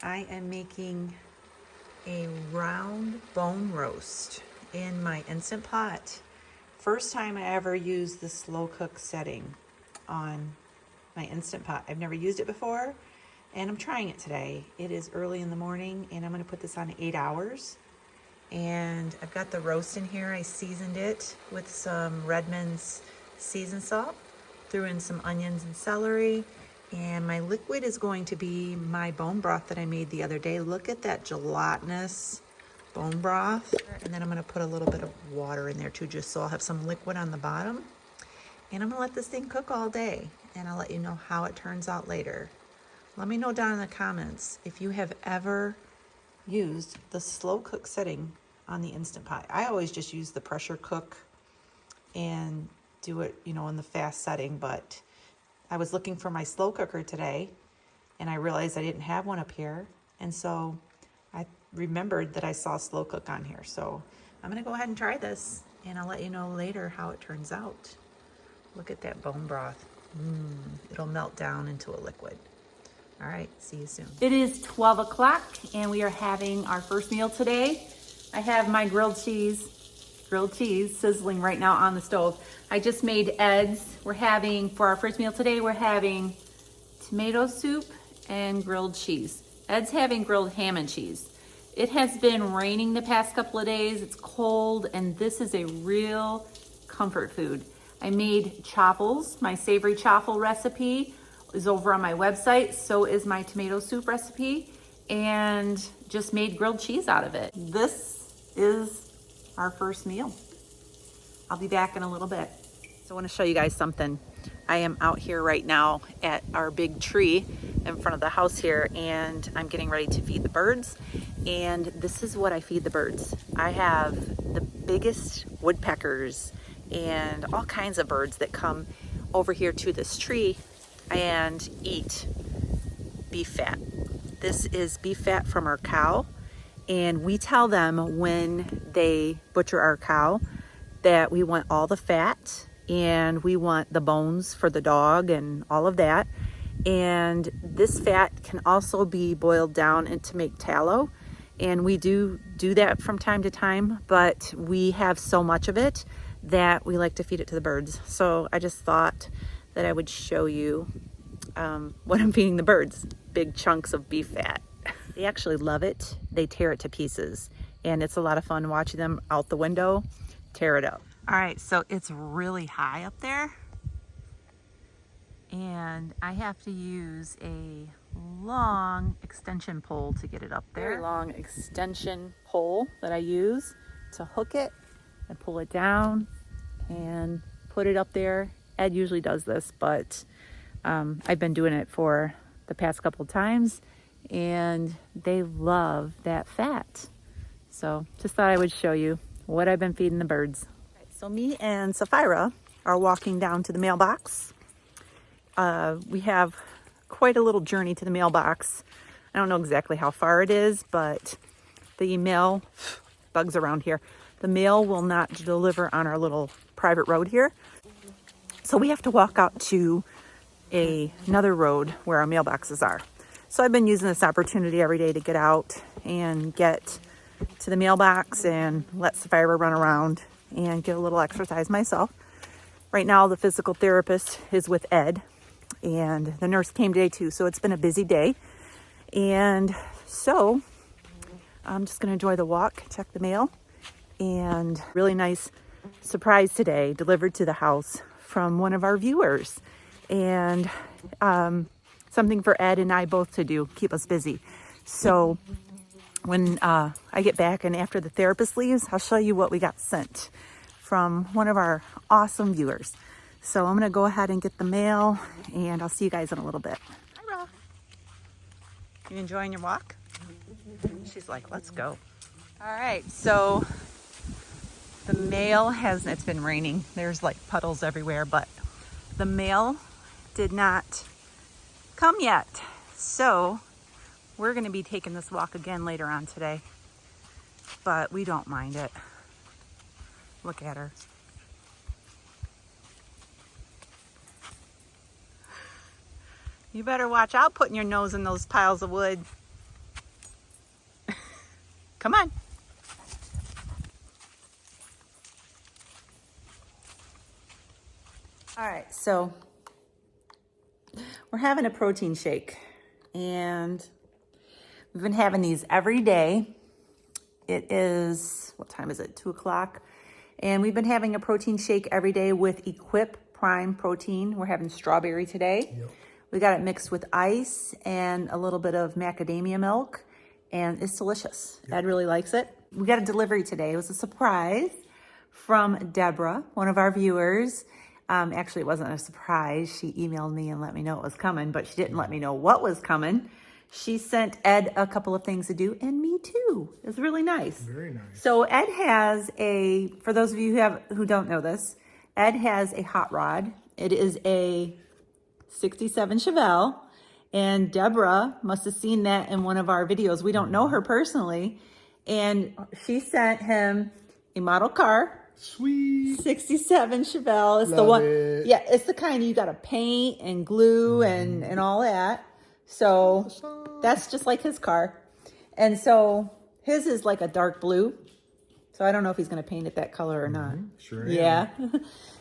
I am making a round bone roast in my Instant Pot. First time I ever used the slow cook setting on my Instant Pot. I've never used it before, and I'm trying it today. It is early in the morning, and I'm going to put this on 8 hours. And I've got the roast in here. I seasoned it with some Redmond's seasoned salt, threw in some onions and celery, and my liquid is going to be my bone broth that I made the other day. Look at that gelatinous bone broth. And then I'm going to put a little bit of water in there too, just so I'll have some liquid on the bottom. And I'm going to let this thing cook all day, and I'll let you know how it turns out later. Let me know down in the comments if you have ever used the slow cook setting on the Instant Pot. I always just use the pressure cook and do it, in the fast setting, but I was looking for my slow cooker today and I realized I didn't have one up here. And so I remembered that I saw slow cook on here. So I'm gonna go ahead and try this, and I'll let you know later how it turns out. Look at that bone broth. It'll melt down into a liquid. All right, see you soon. It is 12 o'clock and we are having our first meal today. I have my grilled cheese sizzling right now on the stove. I just made Ed's. For our first meal today, we're having tomato soup and grilled cheese. Ed's having grilled ham and cheese. It has been raining the past couple of days. It's cold, and this is a real comfort food. I made chaffles. My savory chaffle recipe is over on my website. So is my tomato soup recipe, and just made grilled cheese out of it. This is our first meal. I'll be back in a little bit. So I want to show you guys something. I am out here right now at our big tree in front of the house here, and I'm getting ready to feed the birds. And this is what I feed the birds. I have the biggest woodpeckers and all kinds of birds that come over here to this tree and eat beef fat. This is beef fat from our cow, and we tell them when they butcher our cow that we want all the fat and we want the bones for the dog and all of that. And this fat can also be boiled down and to make tallow, and we do that from time to time, but we have so much of it that we like to feed it to the birds. So I just thought that I would show you what I'm feeding the birds. Big chunks of beef fat. They actually love it. They tear it to pieces, and it's a lot of fun watching them out the window tear it up. All right, so it's really high up there, and I have to use a long extension pole to get it up there. Very long extension pole that I use to hook it and pull it down and put it up there. Ed usually does this, but I've been doing it for the past couple of times, and they love that fat. So just thought I would show you what I've been feeding the birds. So me and Sapphira are walking down to the mailbox. We have quite a little journey to the mailbox. I don't know exactly how far it is, but the mail, bugs around here, the mail will not deliver on our little private road here. So we have to walk out to another road where our mailboxes are. So I've been using this opportunity every day to get out and get to the mailbox and let Sapphira run around and get a little exercise myself. Right now the physical therapist is with Ed, and the nurse came today too, so it's been a busy day. And so I'm just going to enjoy the walk, check the mail, and really nice surprise today delivered to the house from one of our viewers, and something for Ed and I both to do, keep us busy. So when I get back and after the therapist leaves, I'll show you what we got sent from one of our awesome viewers. So I'm going to go ahead and get the mail, and I'll see you guys in a little bit. Hi, Roth. You enjoying your walk? She's like, let's go. All right, so the mail it's been raining. There's like puddles everywhere, but the mail did not come yet. So we're going to be taking this walk again later on today, but we don't mind it. Look at her. You better watch out putting your nose in those piles of wood. Come on. All right, so we're having a protein shake, and we've been having these every day. It is, what time is it? 2 o'clock. And we've been having a protein shake every day with Equip Prime Protein. We're having strawberry today. Yep. We got it mixed with ice and a little bit of macadamia milk, and it's delicious. Ed really likes it. We got a delivery today. It was a surprise from Deborah, one of our viewers. Actually, it wasn't a surprise. She emailed me and let me know it was coming, but she didn't let me know what was coming. She sent Ed a couple of things to do, and me too. It was really nice. Very nice. So Ed has for those of you who don't know this, Ed has a hot rod. It is a 67 Chevelle, and Deborah must have seen that in one of our videos. We don't know her personally, and she sent him a model car. Sweet. 67 Chevelle. It's the Love one. it. Yeah, it's the kind you got to paint and glue and all that. So that's just like his car. And so his is like a dark blue. So I don't know if he's going to paint it that color or not. Sure. Yeah.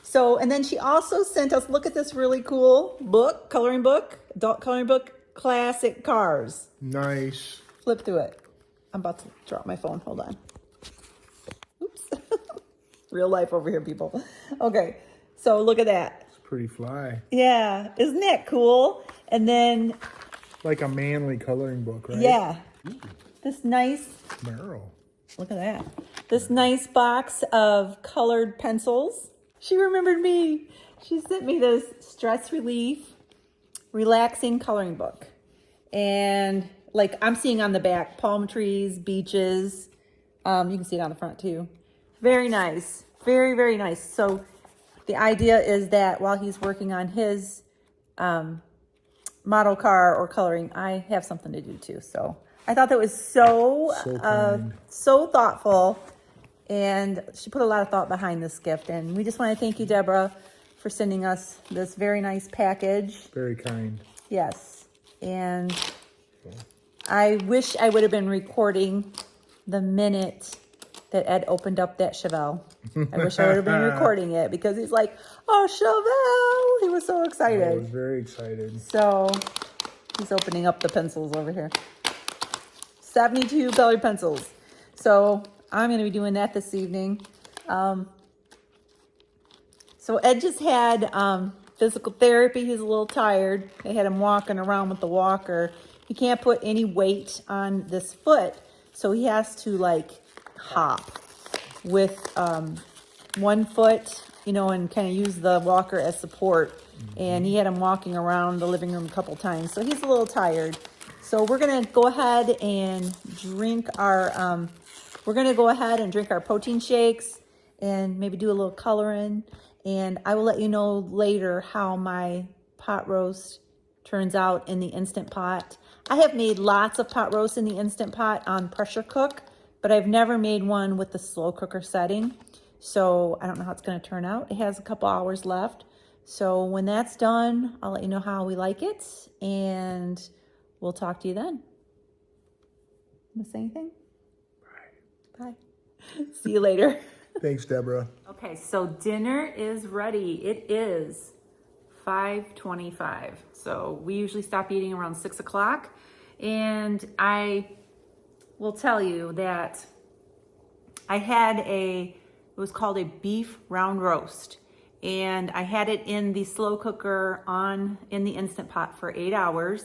So, and then she also sent us, look at this really cool book, coloring book, adult coloring book, Classic Cars. Nice. Flip through it. I'm about to drop my phone. Hold on. Oops. Real life over here, people. Okay. So look at that. It's pretty fly. Yeah. Isn't that cool? And then, Like a manly coloring book, right? yeah, this nice, Merrill. look at that. This nice box of colored pencils. She remembered me. She sent me this stress relief, relaxing coloring book. And like I'm seeing on the back, palm trees, beaches. You can see it on the front too. Very nice. Very, very nice. So the idea is that while he's working on his model car or coloring, I have something to do too. So I thought that was so kind. so thoughtful, and she put a lot of thought behind this gift. And we just want to thank you, Deborah, for sending us this very nice package. Very kind. Yes, and I wish I would have been recording the minute that Ed opened up that Chevelle. I wish I would have been recording it because he's like, "Oh, Chevelle!" He was so excited. I was very excited. So he's opening up the pencils over here. 72 colored pencils. So I'm going to be doing that this evening. So Ed just had physical therapy. He's a little tired. They had him walking around with the walker. He can't put any weight on this foot, so he has to like hop with 1 foot, and kind of use the walker as support. And he had him walking around the living room a couple times, so he's a little tired. So we're gonna go ahead and drink our protein shakes and maybe do a little coloring. And I will let you know later how my pot roast turns out in the Instant Pot. I have made lots of pot roasts in the Instant Pot on pressure cook, but I've never made one with the slow cooker setting. So I don't know how it's going to turn out. It has a couple hours left. So when that's done, I'll let you know how we like it, and we'll talk to you then. Miss anything? Bye. See you later. Thanks, Deborah. Okay, so dinner is ready. It is 5:25. So we usually stop eating around 6 o'clock. And I will tell you that I had it was called a beef round roast. And I had it in the slow cooker in the Instant Pot for 8 hours.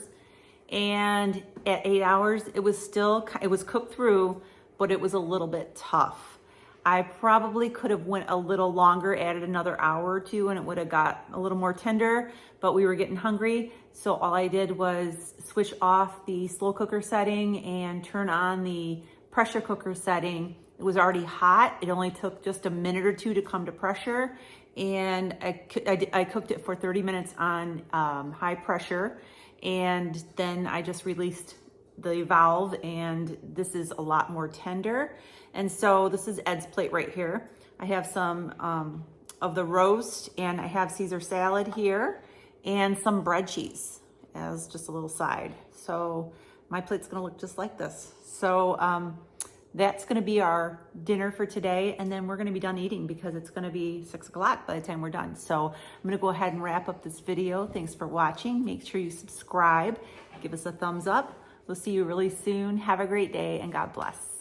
And at 8 hours, it was cooked through, but it was a little bit tough. I probably could have went a little longer, added another hour or two, and it would have got a little more tender, but we were getting hungry. So all I did was switch off the slow cooker setting and turn on the pressure cooker setting. It was already hot. It only took just a minute or two to come to pressure. And I cooked it for 30 minutes on high pressure. And then I just released the valve, and this is a lot more tender. And so this is Ed's plate right here. I have some of the roast, and I have Caesar salad here, and some bread cheese as just a little side. So my plate's gonna look just like this. So that's going to be our dinner for today. And then we're going to be done eating because it's going to be 6 o'clock by the time we're done. So I'm going to go ahead and wrap up this video. Thanks for watching. Make sure you subscribe. Give us a thumbs up. We'll see you really soon. Have a great day and God bless.